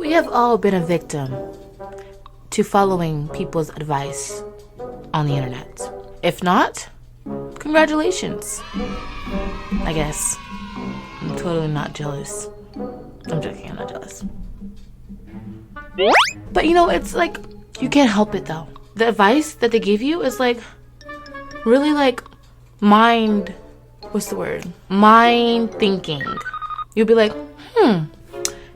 We have all been a victim to following people's advice on the internet. If not, congratulations, I guess. I'm totally not jealous. I'm joking, I'm not jealous. But you know, it's like, you can't help it though. The advice that they give you is like, really like, mind thinking. You'll be like,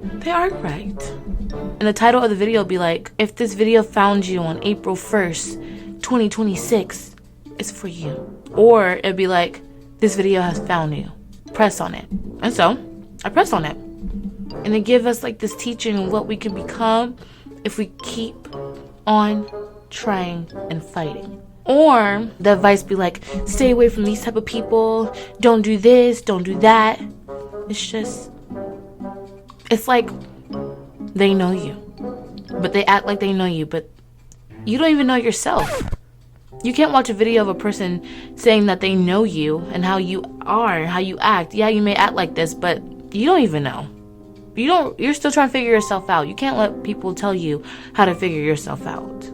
they are right. And the title of the video will be like, if this video found you on April 1st, 2026, it's for you. Or it'd be like, this video has found you. Press on it. And so, I pressed on it. And they give us like this teaching of what we can become if we keep on trying and fighting. Or the advice be like, stay away from these type of people. Don't do this, don't do that. It's like they know you. But they act like they know you, but you don't even know yourself. You can't watch a video of a person saying that they know you and how you are, how you act. Yeah, you may act like this, but you don't even know. You're still trying to figure yourself out. You can't let people tell you how to figure yourself out.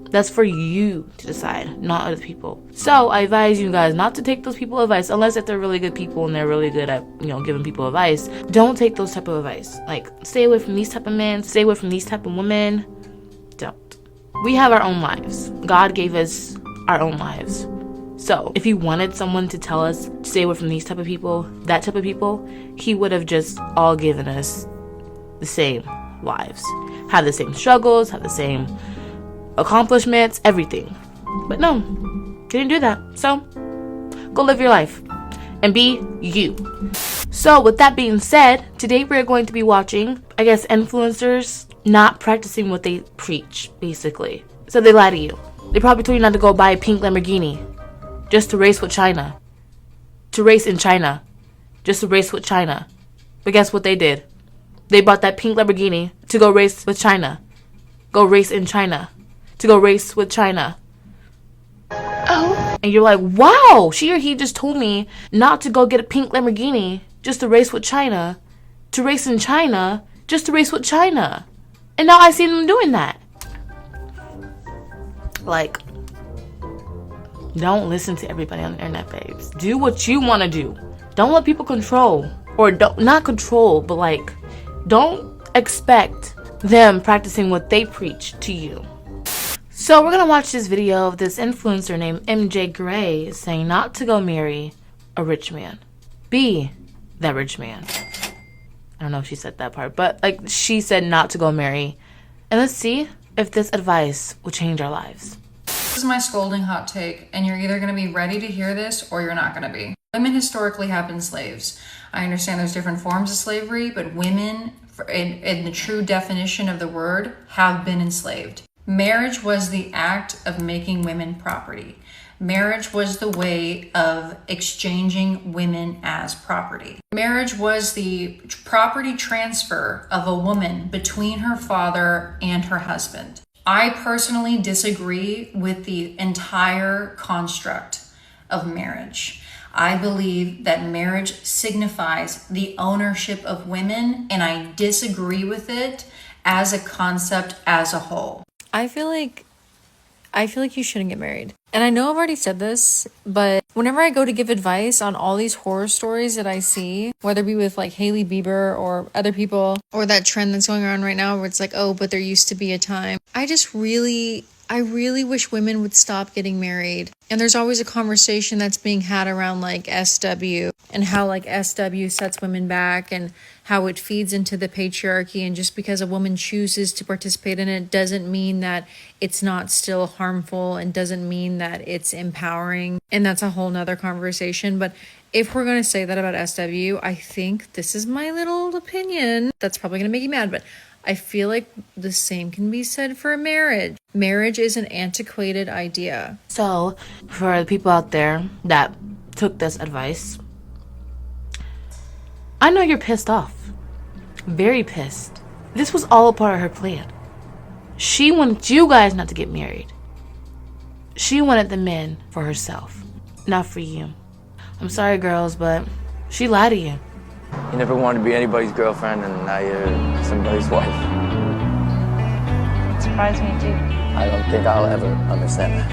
That's for you to decide, not other people. So I advise you guys not to take those people's advice, unless if they're really good people and they're really good at, giving people advice. Don't take those type of advice. Like, stay away from these type of men, stay away from these type of women. Don't. We have our own lives. God gave us our own lives. So if he wanted someone to tell us to stay away from these type of people, that type of people, he would have just all given us the same lives. Have the same struggles, have the same accomplishments, everything. But no, he didn't do that. So go live your life and be you. So with that being said, today we're going to be watching, I guess, influencers not practicing what they preach, basically. So they lie to you. They probably told you not to go buy a pink Lamborghini just to race with China. To race in China. Just to race with China. But guess what they did? They bought that pink Lamborghini to go race with China. Go race in China. To go race with China. Oh. And you're like, wow, she or he just told me not to go get a pink Lamborghini just to race with China. To race in China. Just to race with China. And now I see them doing that. Like, don't listen to everybody on the internet, babes. Do what you want to do. Don't let people control. Or not control, but like, don't expect them practicing what they preach to you. So we're going to watch this video of this influencer named MJ Gray saying not to go marry a rich man. Be that rich man. I don't know if she said that part, but like, she said not to go marry. And let's see if this advice will change our lives. This is my scolding hot take, and you're either going to be ready to hear this or you're not going to be. Women historically have been slaves. I understand there's different forms of slavery, but women, in the true definition of the word, have been enslaved. Marriage was the act of making women property. Marriage was the way of exchanging women as property. Marriage was the property transfer of a woman between her father and her husband. I personally disagree with the entire construct of marriage. I believe that marriage signifies the ownership of women, and I disagree with it as a concept as a whole. I feel like you shouldn't get married. And I know I've already said this, but whenever I go to give advice on all these horror stories that I see, whether it be with like Hailey Bieber or other people, or that trend that's going around right now where it's like, oh, but there used to be a time. I really wish women would stop getting married. And there's always a conversation that's being had around like SW and how like SW sets women back and how it feeds into the patriarchy. And just because a woman chooses to participate in it doesn't mean that it's not still harmful and doesn't mean that it's empowering. And that's a whole nother conversation. But if we're going to say that about SW, I think this is my little opinion. That's probably going to make you mad, but I feel like the same can be said for marriage. Marriage is an antiquated idea. So, for the people out there that took this advice, I know you're pissed off. Very pissed. This was all a part of her plan. She wanted you guys not to get married. She wanted the men for herself, not for you. I'm sorry, girls, but she lied to you. You never wanted to be anybody's girlfriend, and now you're somebody's wife. It surprised me too. I don't think I'll ever understand that.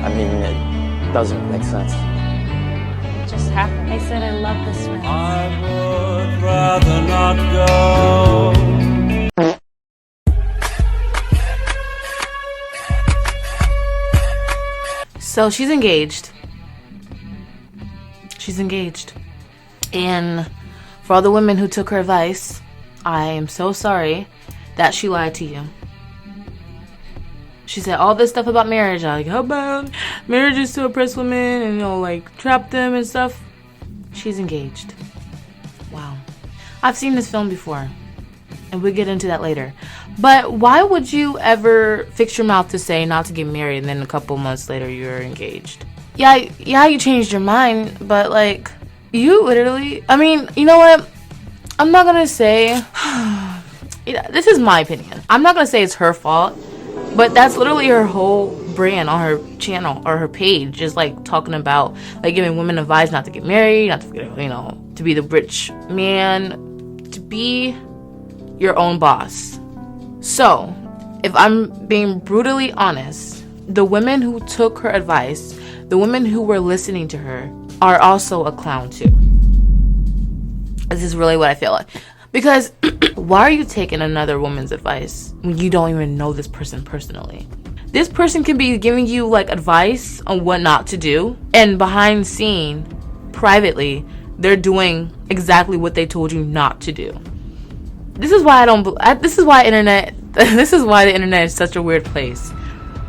I mean, it doesn't make sense. It just happened. I said I love this man. I would rather not go. So she's engaged. She's engaged. And for all the women who took her advice, I am so sorry that she lied to you. She said all this stuff about marriage, like how bad marriage is to oppress women and, you know, like trap them and stuff. She's engaged. Wow. I've seen this film before, and we'll get into that later. But why would you ever fix your mouth to say not to get married and then a couple months later you're engaged? Yeah, you changed your mind, but like, you literally, I mean, you know what? I'm not gonna say, this is my opinion. I'm not gonna say it's her fault, but that's literally her whole brand on her channel or her page, just like talking about like giving women advice not to get married, not to, you know, to be the rich man, to be your own boss. So, if I'm being brutally honest, the women who took her advice, the women who were listening to her, are also a clown too. This is really what I feel like. Because why are you taking another woman's advice when you don't even know this person personally? This person can be giving you like advice on what not to do, and behind the scene, privately, they're doing exactly what they told you not to do. This is why this is why the internet is such a weird place.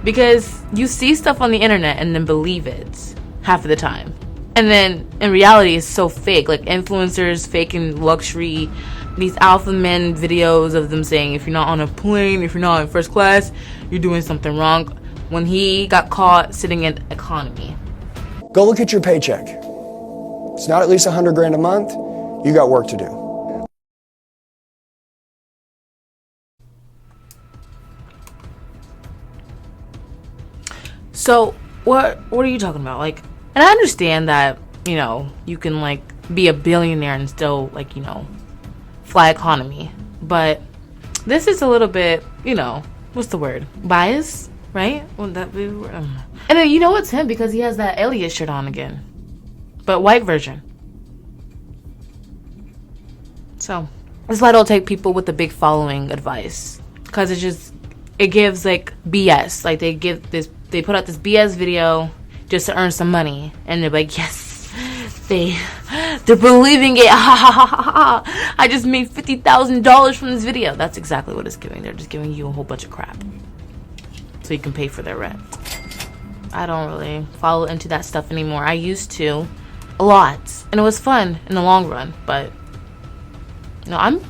Because you see stuff on the internet and then believe it half of the time. And then in reality it's so fake. Like influencers faking luxury, these alpha men videos of them saying if you're not on a plane, if you're not in first class, you're doing something wrong. When he got caught sitting in economy. Go look at your paycheck. It's not at least $100,000 a month. You got work to do. So what are you talking about? Like, and I understand that, you know, you can like be a billionaire and still like, you know, fly economy, but this is a little bit, you know, what's the word? Bias, right? Wouldn't that be? And then you know it's him because he has that Elliot shirt on again, but white version. So that's why I don't take people with a big following advice, because it gives like BS. Like they put out this BS video just to earn some money, and they're like, yes, they're believing it. Ha ha ha ha ha! I just made $50,000 from this video. That's exactly what it's giving. They're just giving you a whole bunch of crap so you can pay for their rent. I don't really follow into that stuff anymore. I used to a lot, and it was fun in the long run. But you know, I'm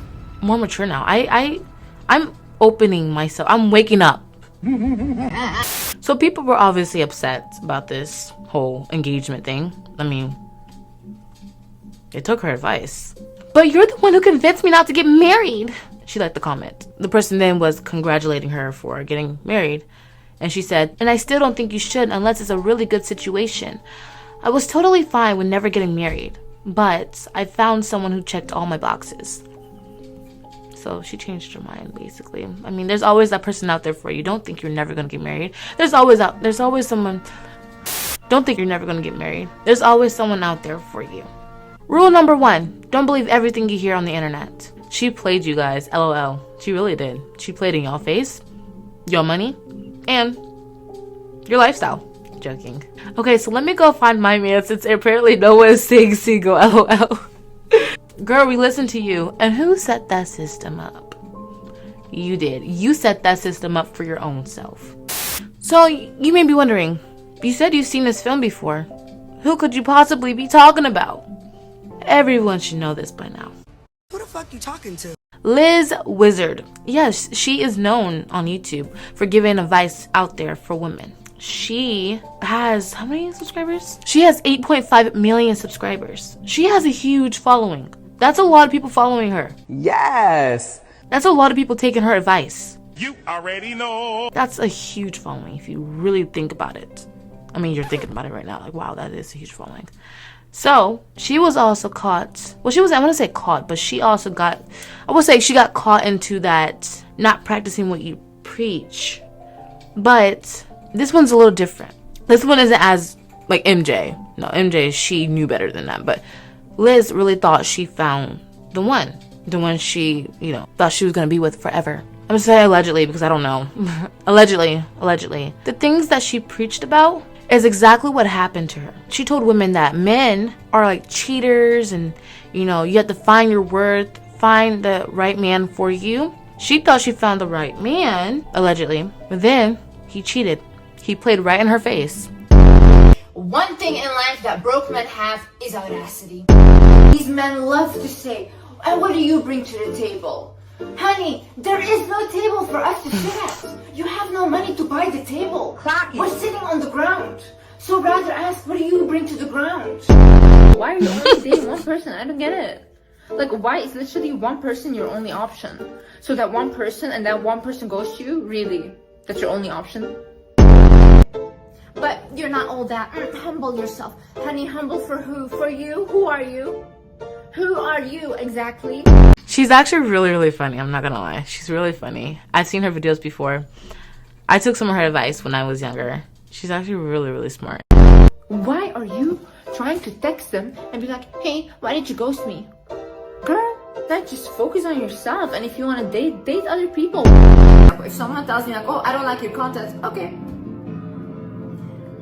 more mature now. I'm opening myself. I'm waking up. So people were obviously upset about this whole engagement thing. I mean, they took her advice. But you're the one who convinced me not to get married. She liked the comment. The person then was congratulating her for getting married. And she said, and I still don't think you should unless it's a really good situation. I was totally fine with never getting married, but I found someone who checked all my boxes. So she changed her mind, basically. I mean, there's always that person out there for you. Don't think you're never gonna get married. There's always someone. Don't think you're never gonna get married. There's always someone out there for you. Rule number 1: don't believe everything you hear on the internet. She played you guys, LOL. She really did. She played in y'all face, your money, and your lifestyle. Joking. Okay, so let me go find my man since apparently no one is saying single, LOL. Girl, we listened to you. And who set that system up? You did. You set that system up for your own self. So, you may be wondering, you said you've seen this film before. Who could you possibly be talking about? Everyone should know this by now. Who the fuck you talking to? Liz Wizard. Yes, she is known on YouTube for giving advice out there for women. She has, how many subscribers? She has 8.5 million subscribers. She has a huge following. That's a lot of people following her. Yes. That's a lot of people taking her advice. You already know. That's a huge following if you really think about it. I mean, you're thinking about it right now. Like, wow, that is a huge following. So she was also caught. Well, I want to say caught, but she also got, I would say she got caught into that not practicing what you preach. But this one's a little different. This one isn't as like MJ. No, MJ, she knew better than that. But Liz really thought she found the one she, thought she was going to be with forever. I'm going to say allegedly because I don't know. Allegedly. The things that she preached about is exactly what happened to her. She told women that men are like cheaters and, you have to find your worth, find the right man for you. She thought she found the right man, allegedly, but then he cheated. He played right in her face. One thing in life that broke men have is audacity. These men love to say, and what do you bring to the table? Honey, there is no table for us to sit at. You have no money to buy the table. We're sitting on the ground. So rather ask, what do you bring to the ground? Why are you only dating one person? I don't get it. Like, why is literally one person your only option? So that one person and that one person goes to you, really? That's your only option? But you're not all that. Humble yourself. Honey, humble for who? For you? Who are you? Who are you exactly? She's actually really, really funny. I'm not gonna lie. She's really funny. I've seen her videos before. I took some of her advice when I was younger. She's actually really, really smart. Why are you trying to text them and be like, hey, why did you ghost me? Girl, like, just focus on yourself. And if you want to date other people. If someone tells me like, oh, I don't like your content, okay.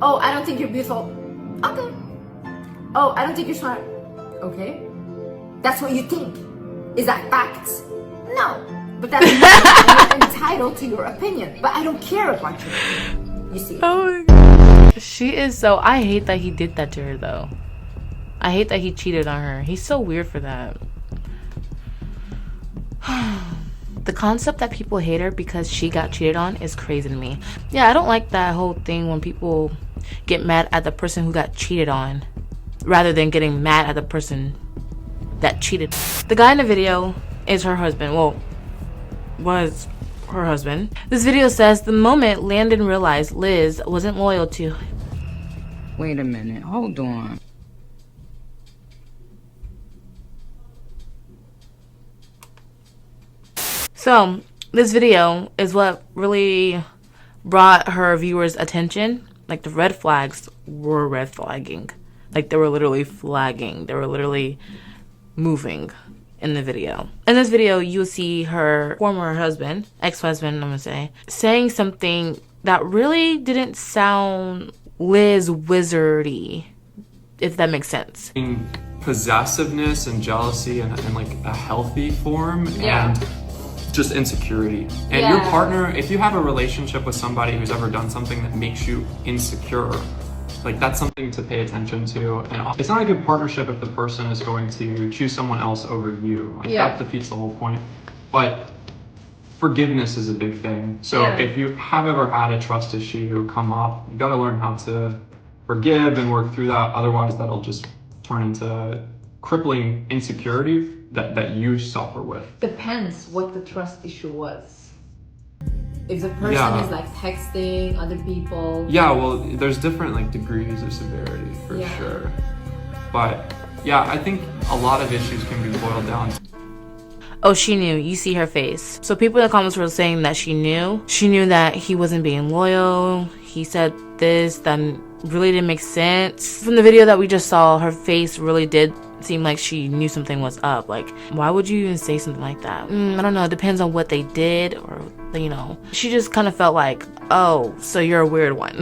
Oh, I don't think you're beautiful, okay. Oh, I don't think you're smart, okay. That's what you think. Is that facts? No, but that's not. You're entitled to your opinion, but I don't care about your opinion. You see? Oh my god. She is so... I hate that he did that to her, though. I hate that he cheated on her. He's so weird for that. The concept that people hate her because she got cheated on is crazy to me. Yeah, I don't like that whole thing when people get mad at the person who got cheated on rather than getting mad at the person that cheated. The guy in the video is her husband. Well, was her husband. This video says the moment Landon realized Liz wasn't loyal to... Wait a minute, hold on. So, this video is what really brought her viewers' attention. Like, the red flags were red flagging. Like, they were literally flagging. They were literally moving in the video. In this video, you'll see her former husband, ex-husband, I'm gonna say, saying something that really didn't sound Liz Wizardy, if that makes sense. Possessiveness and jealousy and like a healthy form, and just insecurity. And your partner, if you have a relationship with somebody who's ever done something that makes you insecure, like, that's something to pay attention to. And it's not a good partnership if the person is going to choose someone else over you. Like, that defeats the whole point. But forgiveness is a big thing. So if you have ever had a trust issue come up, you gotta learn how to forgive and work through that. Otherwise, that'll just turn into crippling insecurity that you suffer with. Depends what the trust issue was. If the person is like texting other people. Yeah, well, there's different like degrees of severity for sure. But yeah, I think a lot of issues can be boiled down to... Oh, she knew. You see her face. So people in the comments were saying that she knew. She knew that he wasn't being loyal. He said this, that really didn't make sense. From the video that we just saw, her face really did seem like she knew something was up. Like, why would you even say something like that? I don't know. It depends on what they did, or, She just kind of felt like, oh, so you're a weird one.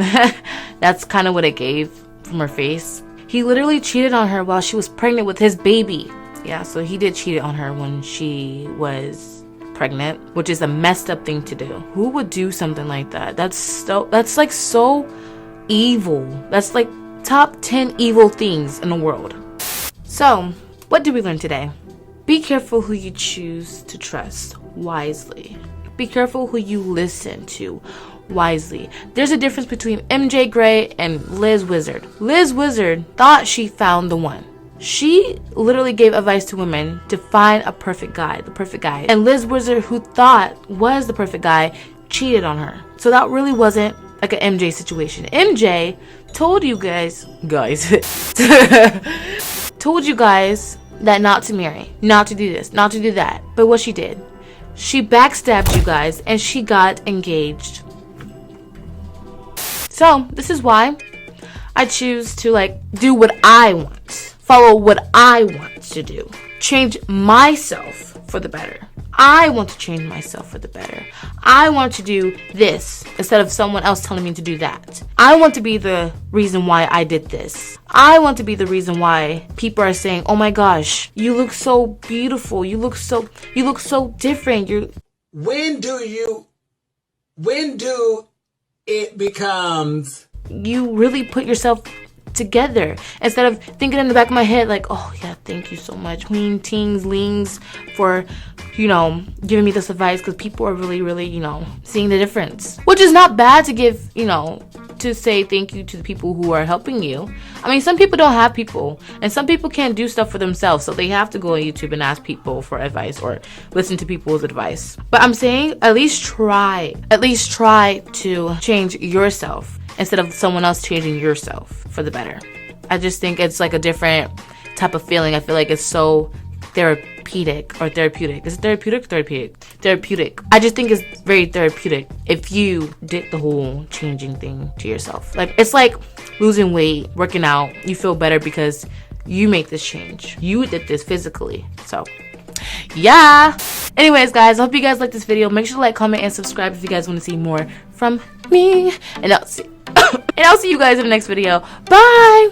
That's kind of what it gave from her face. He literally cheated on her while she was pregnant with his baby. Yeah, so he did cheat on her when she was pregnant, which is a messed up thing to do. Who would do something like that? That's like so evil. That's like top 10 evil things in the world. So, what did we learn today? Be careful who you choose to trust wisely. Be careful who you listen to wisely. There's a difference between MJ Gray and Liz Wizard. Liz Wizard thought she found the one. She literally gave advice to women to find a perfect guy, the perfect guy. And Liz Wizard, who thought was the perfect guy, cheated on her. So that really wasn't like an MJ situation. MJ told you guys told you guys that not to marry, not to do this, not to do that. But what she did, she backstabbed you guys and she got engaged. So this is why I choose to like do what I want, follow what I want to do, change myself for the better. I want to change myself for the better. I want to do this instead of someone else telling me to do that. I want to be the reason why I did this. I want to be the reason why people are saying, "Oh my gosh, you look so beautiful. You look so different." When do it becomes you really put yourself together instead of thinking in the back of my head like, "Oh yeah, thank you so much, queen tings lings, for giving me this advice," because people are really seeing the difference, which is not bad to give, to say thank you to the people who are helping you. I mean, some people don't have people, and some people can't do stuff for themselves, so they have to go on YouTube and ask people for advice or listen to people's advice. But I'm saying at least try to change yourself instead of someone else changing yourself for the better. I just think it's like a different type of feeling. I feel like it's so therapeutic. Is it therapeutic? Therapeutic. I just think it's very therapeutic if you did the whole changing thing to yourself. Like, it's like losing weight, working out. You feel better because you make this change. You did this physically. So yeah. Anyways, guys, I hope you guys like this video. Make sure to like, comment, and subscribe if you guys want to see more from me. And I'll see you guys in the next video. Bye.